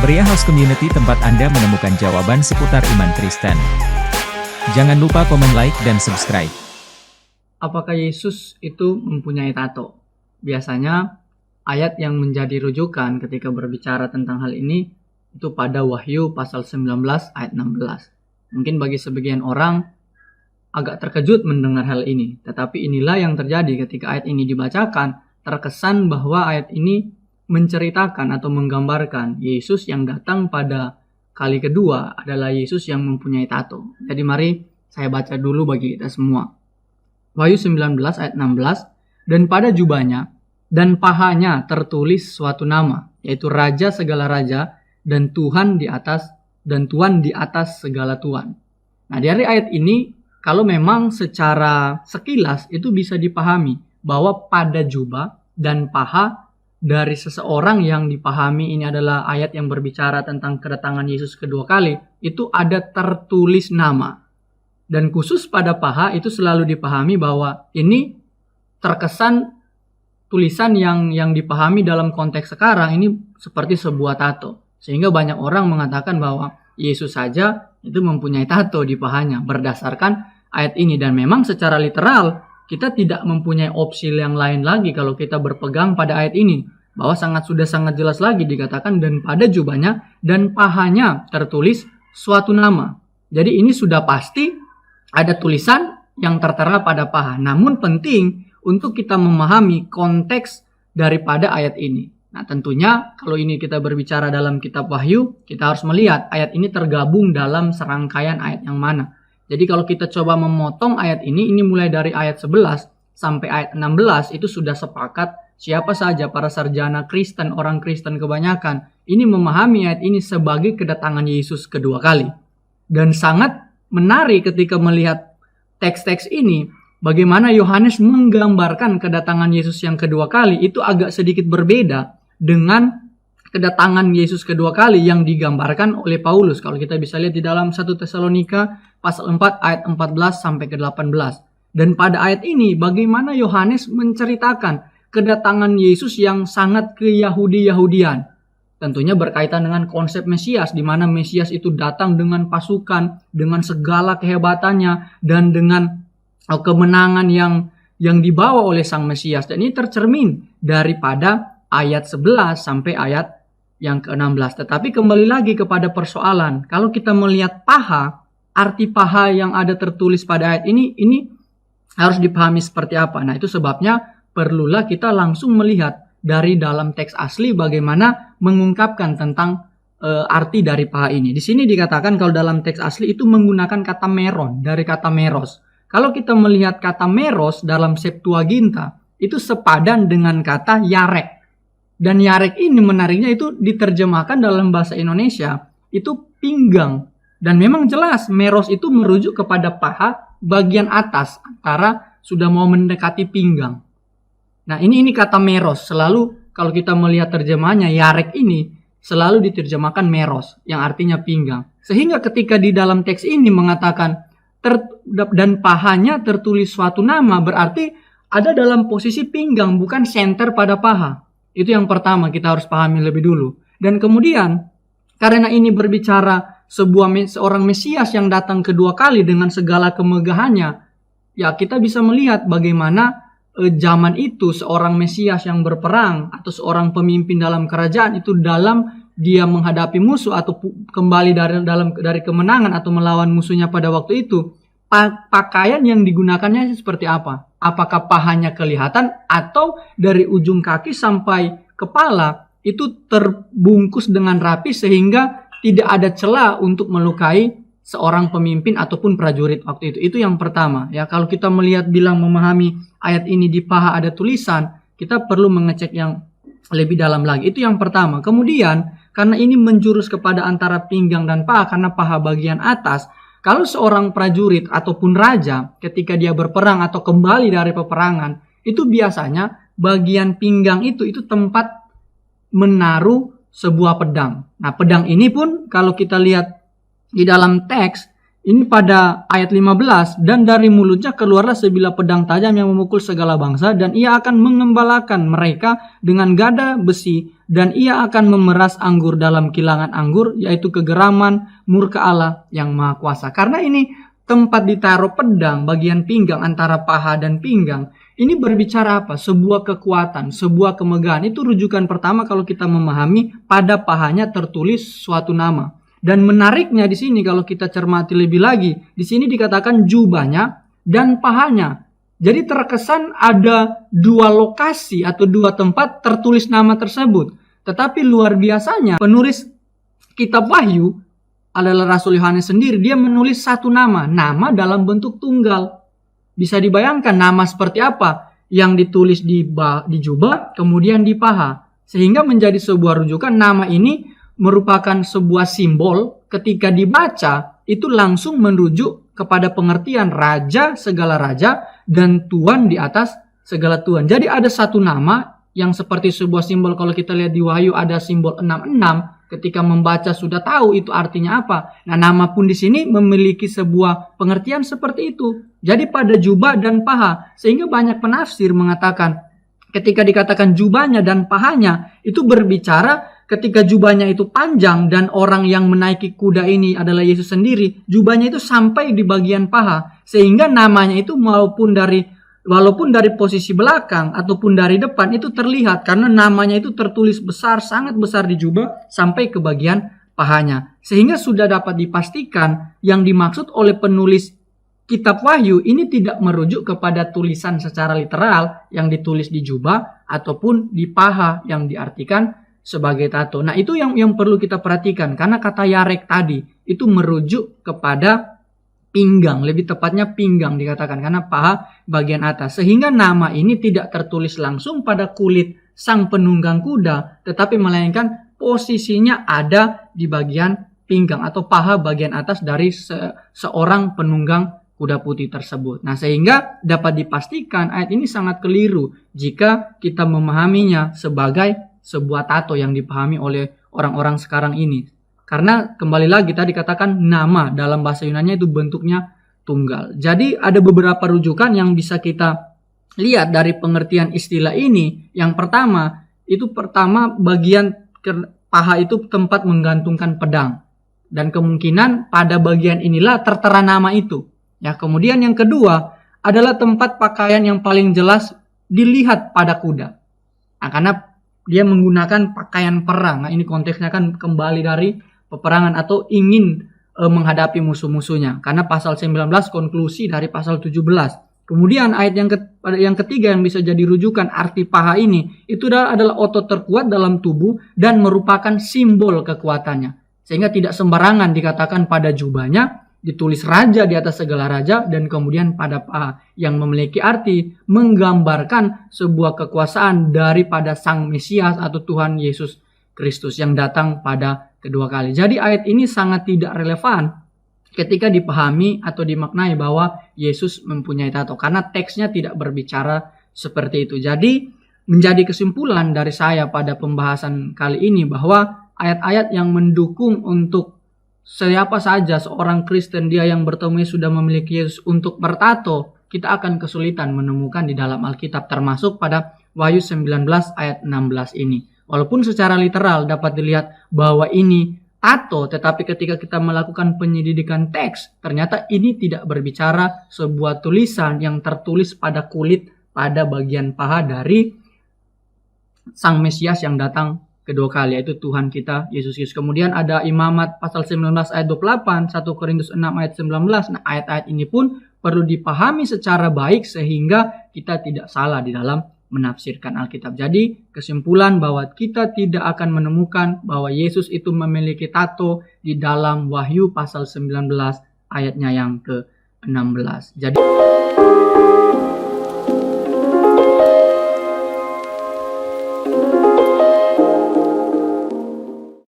Beria House Community, tempat Anda menemukan jawaban seputar iman Kristen. Jangan lupa komen, like, dan subscribe. Apakah Yesus itu mempunyai tato? Biasanya ayat yang menjadi rujukan ketika berbicara tentang hal ini itu pada Wahyu pasal 19 ayat 16. Mungkin bagi sebagian orang agak terkejut mendengar hal ini, tetapi inilah yang terjadi ketika ayat ini dibacakan. Terkesan bahwa ayat ini menceritakan atau menggambarkan Yesus yang datang pada kali kedua adalah Yesus yang mempunyai tato. Jadi mari saya baca dulu bagi kita semua. Wahyu 19 ayat 16, dan pada jubahnya dan pahanya tertulis suatu nama, yaitu Raja segala raja dan Tuhan di atas segala tuan. Nah, dari ayat ini kalau memang secara sekilas itu bisa dipahami bahwa pada jubah dan paha dari seseorang yang dipahami ini adalah ayat yang berbicara tentang kedatangan Yesus kedua kali, itu ada tertulis nama. Dan khusus pada paha itu selalu dipahami bahwa ini terkesan tulisan yang dipahami dalam konteks sekarang ini seperti sebuah tato. Sehingga banyak orang mengatakan bahwa Yesus saja itu mempunyai tato di pahanya berdasarkan ayat ini. Dan memang secara literal kita tidak mempunyai opsi yang lain lagi kalau kita berpegang pada ayat ini. Bahwa sudah sangat jelas lagi dikatakan dan pada jubahnya dan pahanya tertulis suatu nama. Jadi ini sudah pasti ada tulisan yang tertera pada paha. Namun penting untuk kita memahami konteks daripada ayat ini. Nah, tentunya kalau ini kita berbicara dalam kitab Wahyu, kita harus melihat ayat ini tergabung dalam serangkaian ayat yang mana. Jadi kalau kita coba memotong ayat ini mulai dari ayat 11 sampai ayat 16 itu sudah sepakat siapa saja para sarjana Kristen, orang Kristen kebanyakan ini memahami ayat ini sebagai kedatangan Yesus kedua kali. Dan sangat menarik ketika melihat teks-teks ini, bagaimana Yohanes menggambarkan kedatangan Yesus yang kedua kali itu agak sedikit berbeda dengan kedatangan Yesus kedua kali yang digambarkan oleh Paulus. Kalau kita bisa lihat di dalam 1 Tesalonika pasal 4 ayat 14 sampai ke 18. Dan pada ayat ini bagaimana Yohanes menceritakan kedatangan Yesus yang sangat ke-Yahudi-Yahudian. Tentunya berkaitan dengan konsep Mesias, di mana Mesias itu datang dengan pasukan, dengan segala kehebatannya, dan dengan kemenangan yang dibawa oleh Sang Mesias. Dan ini tercermin daripada ayat 11 sampai ayat yang ke-16. Tetapi kembali lagi kepada persoalan, kalau kita melihat paha, arti paha yang ada tertulis pada ayat ini harus dipahami seperti apa. Nah, itu sebabnya perlulah kita langsung melihat dari dalam teks asli bagaimana mengungkapkan tentang arti dari paha ini. Di sini dikatakan kalau dalam teks asli itu menggunakan kata meron dari kata meros. Kalau kita melihat kata meros dalam Septuaginta itu sepadan dengan kata yarek. Dan yarek ini menariknya itu diterjemahkan dalam bahasa Indonesia itu pinggang. Dan memang jelas meros itu merujuk kepada paha bagian atas antara sudah mau mendekati pinggang. Nah, ini kata meros. Selalu kalau kita melihat terjemahannya, yarek ini selalu diterjemahkan meros, yang artinya pinggang. Sehingga ketika di dalam teks ini mengatakan dan pahanya tertulis suatu nama, berarti ada dalam posisi pinggang, bukan senter pada paha. Itu yang pertama kita harus pahami lebih dulu. Dan kemudian, karena ini berbicara seorang Mesias yang datang kedua kali dengan segala kemegahannya, ya kita bisa melihat bagaimana zaman itu seorang Mesias yang berperang atau seorang pemimpin dalam kerajaan itu dalam dia menghadapi musuh atau kembali dari kemenangan atau melawan musuhnya pada waktu itu, pakaian yang digunakannya seperti apa? Apakah pahanya kelihatan atau dari ujung kaki sampai kepala itu terbungkus dengan rapi sehingga tidak ada celah untuk melukai seorang pemimpin ataupun prajurit waktu itu. Itu yang pertama. Ya, kalau kita melihat memahami ayat ini di paha ada tulisan, kita perlu mengecek yang lebih dalam lagi. Itu yang pertama. Kemudian, karena ini menjurus kepada antara pinggang dan paha, karena paha bagian atas, kalau seorang prajurit ataupun raja ketika dia berperang atau kembali dari peperangan, itu biasanya bagian pinggang itu tempat menaruh sebuah pedang. Nah, pedang ini pun kalau kita lihat di dalam teks Ini pada ayat 15, dan dari mulutnya keluarlah sebilah pedang tajam yang memukul segala bangsa, dan ia akan mengembalakan mereka dengan gada besi, dan ia akan memeras anggur dalam kilangan anggur, yaitu kegeraman murka Allah yang Maha Kuasa. Karena ini tempat ditaruh pedang, bagian pinggang antara paha dan pinggang, ini berbicara apa? Sebuah kekuatan, sebuah kemegahan. Itu rujukan pertama kalau kita memahami pada pahanya tertulis suatu nama. Dan menariknya di sini kalau kita cermati lebih lagi, di sini dikatakan jubahnya dan pahanya. Jadi terkesan ada dua lokasi atau dua tempat tertulis nama tersebut. Tetapi luar biasanya penulis kitab Wahyu adalah Rasul Yohanes sendiri. Dia menulis satu nama dalam bentuk tunggal. Bisa dibayangkan nama seperti apa yang ditulis di jubah kemudian di paha. Sehingga menjadi sebuah rujukan nama ini merupakan sebuah simbol ketika dibaca itu langsung merujuk kepada pengertian raja segala raja dan tuan di atas segala tuan. Jadi ada satu nama yang seperti sebuah simbol. Kalau kita lihat di Wahyu ada simbol 66, ketika membaca sudah tahu itu artinya apa. Nah, nama pun di sini memiliki sebuah pengertian seperti itu. Jadi pada jubah dan paha, sehingga banyak penafsir mengatakan ketika dikatakan jubahnya dan pahanya itu berbicara ketika jubahnya itu panjang dan orang yang menaiki kuda ini adalah Yesus sendiri, jubahnya itu sampai di bagian paha. Sehingga namanya itu walaupun dari posisi belakang ataupun dari depan itu terlihat karena namanya itu tertulis besar, sangat besar di jubah sampai ke bagian pahanya. Sehingga sudah dapat dipastikan yang dimaksud oleh penulis kitab Wahyu ini tidak merujuk kepada tulisan secara literal yang ditulis di jubah ataupun di paha yang diartikan sebagai tato. Nah, itu yang perlu kita perhatikan karena kata yarek tadi itu merujuk kepada pinggang, lebih tepatnya pinggang dikatakan karena paha bagian atas. Sehingga nama ini tidak tertulis langsung pada kulit sang penunggang kuda, tetapi melainkan posisinya ada di bagian pinggang atau paha bagian atas dari seorang penunggang kuda putih tersebut. Nah, sehingga dapat dipastikan ayat ini sangat keliru jika kita memahaminya sebagai sebuah tato yang dipahami oleh orang-orang sekarang ini. Karena kembali lagi tadi katakan nama dalam bahasa Yunani itu bentuknya tunggal. Jadi ada beberapa rujukan yang bisa kita lihat dari pengertian istilah ini. Yang pertama bagian paha itu tempat menggantungkan pedang. Dan kemungkinan pada bagian inilah tertera nama itu. Ya, kemudian yang kedua adalah tempat pakaian yang paling jelas dilihat pada kuda. Nah, karena dia menggunakan pakaian perang. Nah, ini konteksnya kan kembali dari peperangan atau ingin menghadapi musuh-musuhnya. Karena pasal 19 konklusi dari pasal 17. Kemudian ayat yang ketiga yang bisa jadi rujukan arti paha ini itu adalah otot terkuat dalam tubuh dan merupakan simbol kekuatannya. Sehingga tidak sembarangan dikatakan pada jubahnya ditulis raja di atas segala raja dan kemudian pada paha yang memiliki arti menggambarkan sebuah kekuasaan daripada Sang Mesias atau Tuhan Yesus Kristus yang datang pada kedua kali. Jadi ayat ini sangat tidak relevan ketika dipahami atau dimaknai bahwa Yesus mempunyai tato karena teksnya tidak berbicara seperti itu. Jadi menjadi kesimpulan dari saya pada pembahasan kali ini bahwa ayat-ayat yang mendukung untuk siapa saja seorang Kristen dia yang bertemu sudah memiliki Yesus untuk bertato, kita akan kesulitan menemukan di dalam Alkitab termasuk pada Wahyu 19 ayat 16 ini. Walaupun secara literal dapat dilihat bahwa ini tato, tetapi ketika kita melakukan penyelidikan teks, ternyata ini tidak berbicara sebuah tulisan yang tertulis pada kulit pada bagian paha dari Sang Mesias yang datang kedua kali, yaitu Tuhan kita Yesus Kristus. Kemudian ada Imamat pasal 19 ayat 28, 1 Korintus 6 ayat 19. Nah, ayat-ayat ini pun perlu dipahami secara baik sehingga kita tidak salah di dalam menafsirkan Alkitab. Jadi kesimpulan bahwa kita tidak akan menemukan bahwa Yesus itu memiliki tato di dalam Wahyu pasal 19 ayatnya yang ke-16. Jadi